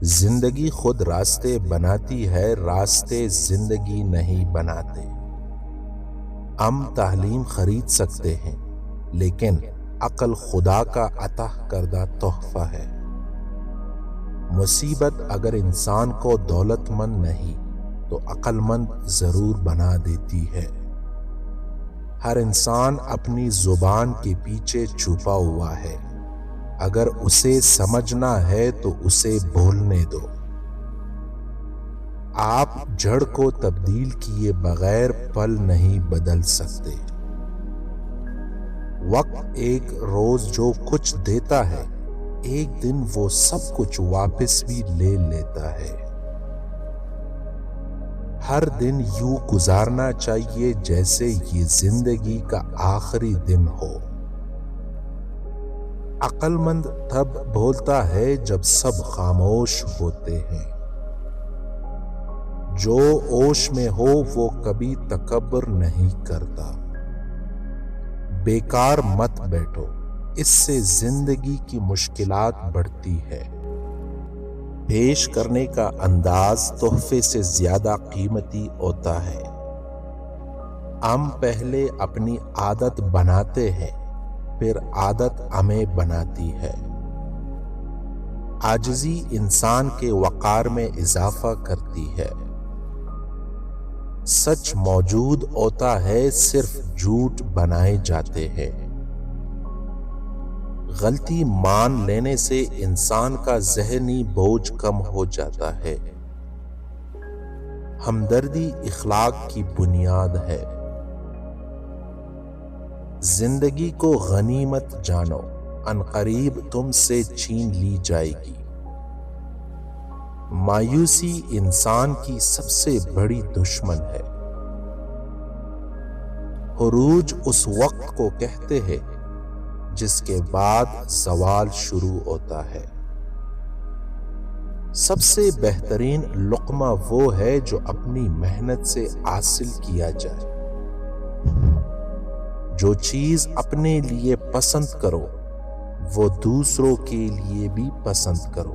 زندگی خود راستے بناتی ہے، راستے زندگی نہیں بناتے۔ ہم تعلیم خرید سکتے ہیں، لیکن عقل خدا کا عطا کردہ تحفہ ہے۔ مصیبت اگر انسان کو دولت مند نہیں تو عقل مند ضرور بنا دیتی ہے۔ ہر انسان اپنی زبان کے پیچھے چھپا ہوا ہے، اگر اسے سمجھنا ہے تو اسے بولنے دو۔ آپ جڑ کو تبدیل کیے بغیر پل نہیں بدل سکتے۔ وقت ایک روز جو کچھ دیتا ہے، ایک دن وہ سب کچھ واپس بھی لے لیتا ہے۔ ہر دن یوں گزارنا چاہیے جیسے یہ زندگی کا آخری دن ہو۔ عقل مند تب بولتا ہے جب سب خاموش ہوتے ہیں۔ جو ہوش میں ہو وہ کبھی تکبر نہیں کرتا۔ بیکار مت بیٹھو، اس سے زندگی کی مشکلات بڑھتی ہے۔ پیش کرنے کا انداز تحفے سے زیادہ قیمتی ہوتا ہے۔ ہم پہلے اپنی عادت بناتے ہیں، پھر عادت ہمیں بناتی ہے۔ عاجزی انسان کے وقار میں اضافہ کرتی ہے۔ سچ موجود ہوتا ہے، صرف جھوٹ بنائے جاتے ہیں۔ غلطی مان لینے سے انسان کا ذہنی بوجھ کم ہو جاتا ہے۔ ہمدردی اخلاق کی بنیاد ہے۔ زندگی کو غنیمت جانو، عنقریب تم سے چھین لی جائے گی۔ مایوسی انسان کی سب سے بڑی دشمن ہے۔ عروج اس وقت کو کہتے ہیں جس کے بعد زوال شروع ہوتا ہے۔ سب سے بہترین لقمہ وہ ہے جو اپنی محنت سے حاصل کیا جائے۔ جو چیز اپنے لیے پسند کرو وہ دوسروں کے لیے بھی پسند کرو۔